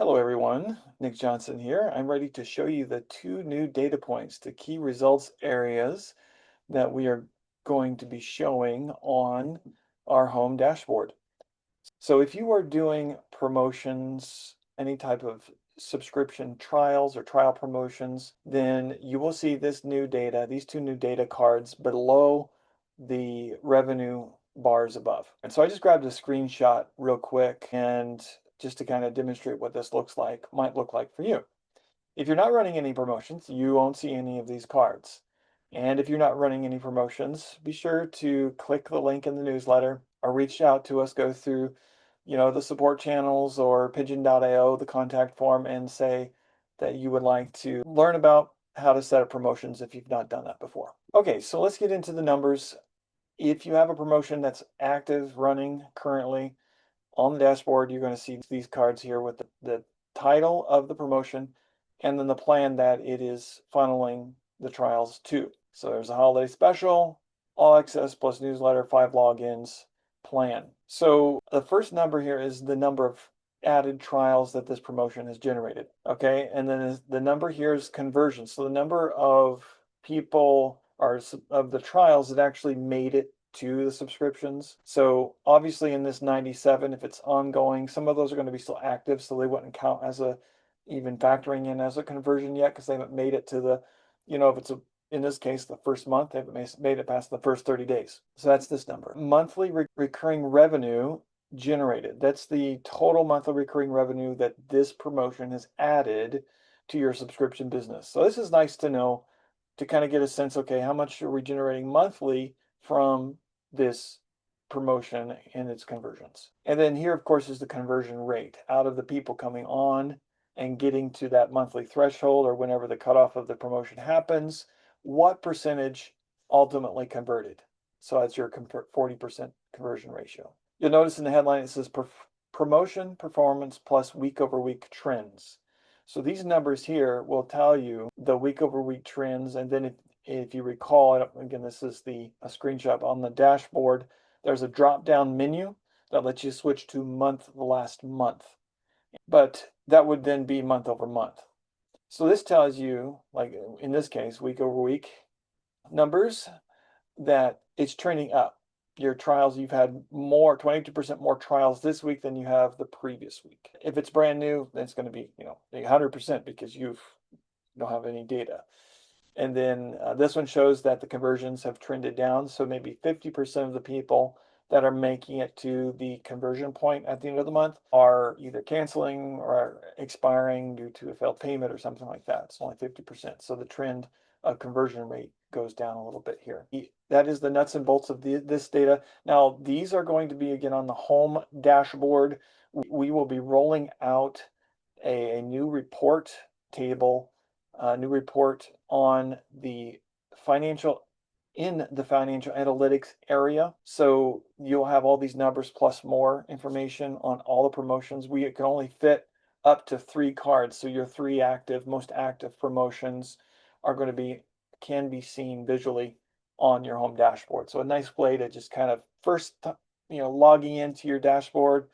Hello everyone, Nick Johnson here. I'm ready to show you the two new data points, the key results areas that we are going to be showing on our home dashboard. So if you are doing promotions, any type of subscription trials or trial promotions, then you will see this new data, these two new data cards below the revenue bars above. And so I just grabbed a screenshot real quick and just to kind of demonstrate what this might look like for you. If you're not running any promotions, you won't see any of these cards. And if you're not running any promotions, be sure to click the link in the newsletter or reach out to us, go through, the support channels or pigeon.io, the contact form, and say that you would like to learn about how to set up promotions if you've not done that before. Okay, so let's get into the numbers. If you have a promotion that's active, running currently on the dashboard, you're going to see these cards here with the title of the promotion and then the plan that it is funneling the trials to. So there's a holiday special, all access plus newsletter, 5 logins plan. So the first number here is the number of added trials that this promotion has generated. Okay, and then the number here is conversion. So the number of people or of the trials that actually made it to the subscriptions. So obviously in this 97, if it's ongoing, some of those are going to be still active, so they wouldn't count as a even factoring in as a conversion yet because they haven't made it to the, if it's in this case, the first month, they haven't made it past the first 30 days. So that's this number. Monthly recurring revenue generated. That's the total monthly recurring revenue that this promotion has added to your subscription business. So this is nice to know to kind of get a sense, okay, how much are we generating monthly from this promotion and its conversions? And then here, of course, is the conversion rate out of the people coming on and getting to that monthly threshold or whenever the cutoff of the promotion happens, what percentage ultimately converted? So that's your 40% conversion ratio. You'll notice in the headline it says promotion performance plus week over week trends. So these numbers here will tell you the week over week trends. And then if you recall, again, this is a screenshot on the dashboard. There's a drop down menu that lets you switch to month the last month. But that would then be month over month. So this tells you, like in this case, week over week numbers, that it's trending up. Your trials, you've had 22% more trials this week than you have the previous week. If it's brand new, then it's going to be, 100% because you don't have any data. And then this one shows that the conversions have trended down. So maybe 50% of the people that are making it to the conversion point at the end of the month are either canceling or expiring due to a failed payment or something like that. It's only 50%. So the trend of conversion rate goes down a little bit here. That is the nuts and bolts of this data. Now, these are going to be, again, on the home dashboard. We will be rolling out a new report table, a new report on the financial analytics area. So you'll have all these numbers plus more information on all the promotions. We can only fit up to 3 cards. So your 3 most active promotions are going to can be seen visually on your home dashboard. So a nice way to just kind of first, logging into your dashboard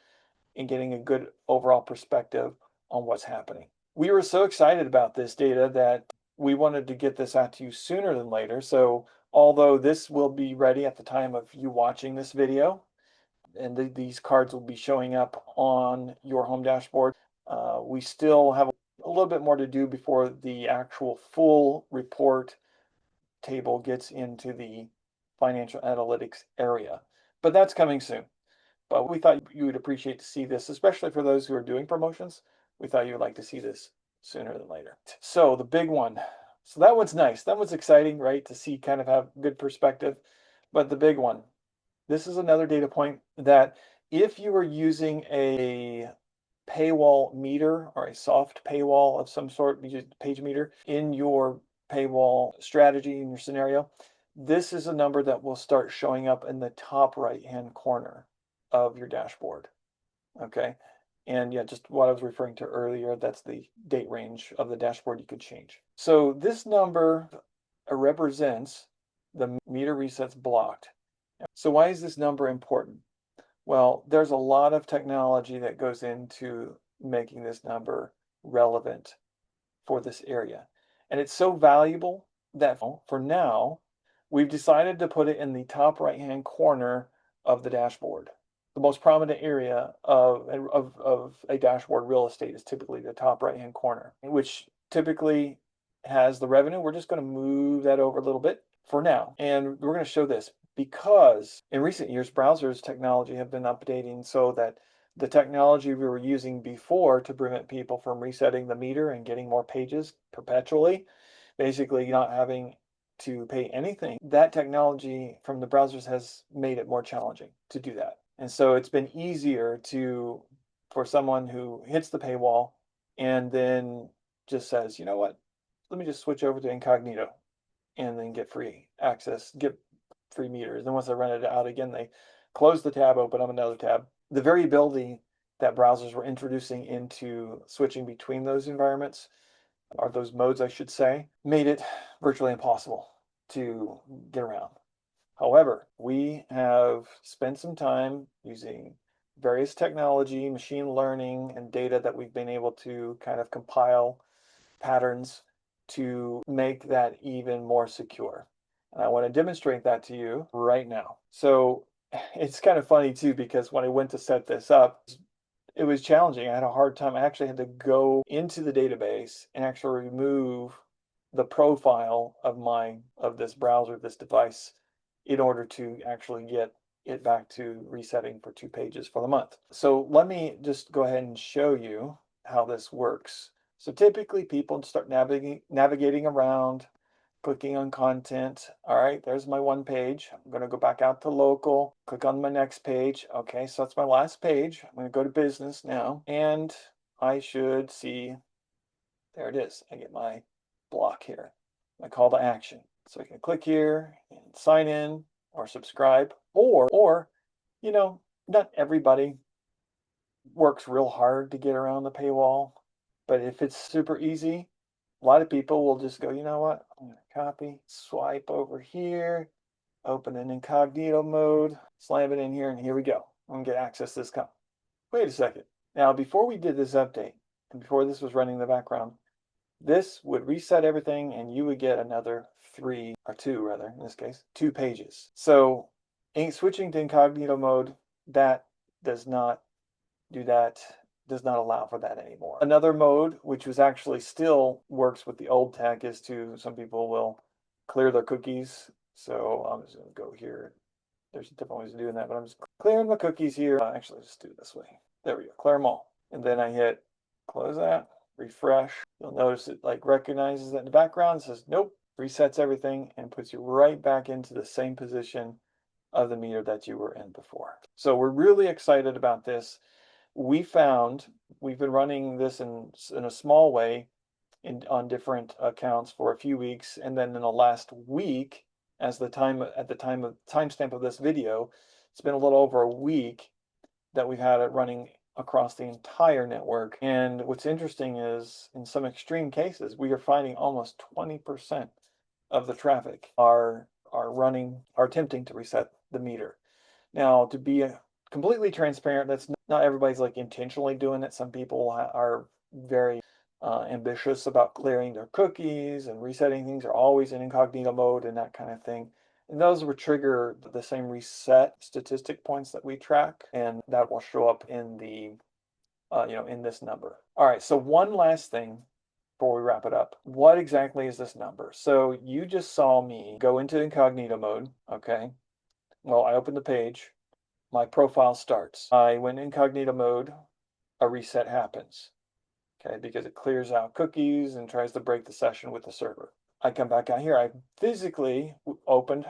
and getting a good overall perspective on what's happening. We were so excited about this data that we wanted to get this out to you sooner than later. So although this will be ready at the time of you watching this video, and these cards will be showing up on your home dashboard, we still have a little bit more to do before the actual full report table gets into the financial analytics area. But that's coming soon. But we thought you would appreciate to see this, especially for those who are doing promotions. We thought you would like to see this sooner than later. So the big one. So that one's nice. That one's exciting, right? To see kind of have good perspective. But the big one, this is another data point that if you are using a paywall meter or a soft paywall of some sort, page meter in your paywall strategy in your scenario, this is a number that will start showing up in the top right-hand corner of your dashboard. Okay. And yeah, just what I was referring to earlier, that's the date range of the dashboard you could change. So this number represents the meter resets blocked. So why is this number important? Well, there's a lot of technology that goes into making this number relevant for this area. And it's so valuable that for now, we've decided to put it in the top right-hand corner of the dashboard. The most prominent area of a dashboard real estate is typically the top right-hand corner, which typically has the revenue. We're just going to move that over a little bit for now. And we're going to show this because in recent years, browsers technology have been updating so that the technology we were using before to prevent people from resetting the meter and getting more pages perpetually, basically not having to pay anything, that technology from the browsers has made it more challenging to do that. And so it's been easier for someone who hits the paywall and then just says, you know what, let me just switch over to incognito and then get free access, get free meters. Then once they run it out again, they close the tab, open up another tab. The variability that browsers were introducing into switching between those environments, or those modes, I should say, made it virtually impossible to get around. However, we have spent some time using various technology, machine learning, and data that we've been able to kind of compile patterns to make that even more secure. And I want to demonstrate that to you right now. So it's kind of funny too, because when I went to set this up, it was challenging. I had a hard time. I actually had to go into the database and actually remove the profile of this browser, this device, in order to actually get it back to resetting for 2 pages for the month. So let me just go ahead and show you how this works. So typically people start navigating around, clicking on content. All right, there's my one page. I'm going to go back out to local, click on my next page. Okay, so that's my last page. I'm going to go to business now, and I should see, there it is. I get my block here, my call to action. So I can click here and sign in or subscribe, or, you know, not everybody works real hard to get around the paywall, but if it's super easy, a lot of people will just go, you know what, I'm going to copy, swipe over here, open in incognito mode, slam it in here, and here we go. I'm going to get access to this account. Wait a second. Now, before we did this update, and before this was running in the background, this would reset everything and you would get another 3, or 2 rather, in this case, 2 pages. So switching to incognito mode, that does not do that, does not allow for that anymore. Another mode, which was actually still works with the old tech, is some people will clear their cookies. So I'm just going to go here. There's different ways of doing that, but I'm just clearing the cookies here. Actually, just do it this way. There we go, clear them all. And then I hit close that, refresh. You'll notice it like recognizes that in the background, says nope, resets everything and puts you right back into the same position of the meter that you were in before. So we're really excited about this. We've been running this in a small way on different accounts for a few weeks, and then in the last week, at the timestamp of this video, it's been a little over a week that we've had it running across the entire network. And what's interesting is, in some extreme cases, we are finding almost 20% of the traffic are attempting to reset the meter. Now, to be completely transparent, that's not everybody's like intentionally doing it. Some people are very ambitious about clearing their cookies and resetting things, are always in incognito mode and that kind of thing. And those will trigger the same reset statistic points that we track, and that will show up in the in this number. All right, so one last thing before we wrap it up. What exactly is this number? So you just saw me go into incognito mode, okay? Well, I opened the page, my profile starts. I went incognito mode, a reset happens, okay, because it clears out cookies and tries to break the session with the server. I come back out here, I physically opened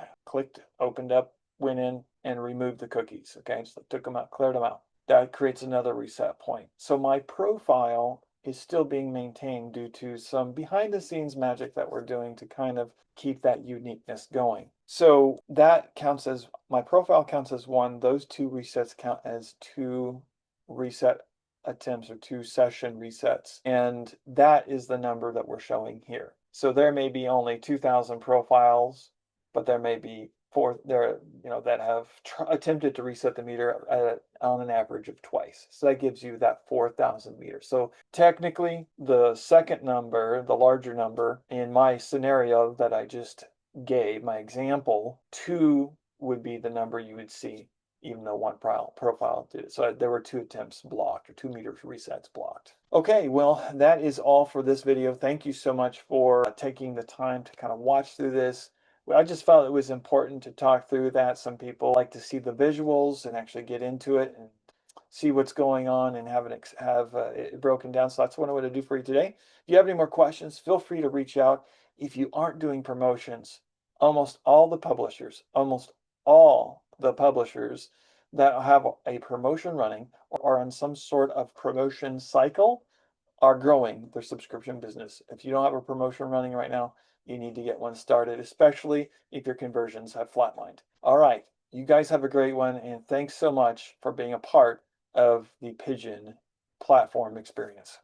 up, went in and removed the cookies, okay, so took them out, cleared them out. That creates another reset point. So my profile is still being maintained due to some behind the scenes magic that we're doing to kind of keep that uniqueness going. So that counts as, my profile counts as 1, those 2 resets count as 2 reset attempts or 2 session resets. And that is the number that we're showing here. So there may be only 2,000 profiles, but there may be that have attempted to reset the meter on an average of twice. So that gives you that 4,000 meters. So technically, the second number, the larger number, in my scenario that I just gave, my example, 2 would be the number you would see, even though one profile did it. So there were 2 attempts blocked, or 2 meter resets blocked. Okay, well, that is all for this video. Thank you so much for taking the time to kind of watch through this. I just felt it was important to talk through that. Some people like to see the visuals and actually get into it and see what's going on and have it broken down. So that's what I want to do for you today. If you have any more questions, feel free to reach out. If you aren't doing promotions, almost all the publishers that have a promotion running or are on some sort of promotion cycle are growing their subscription business. If you don't have a promotion running right now, you need to get one started, especially if your conversions have flatlined. All right, you guys have a great one, and thanks so much for being a part of the Pigeon platform experience.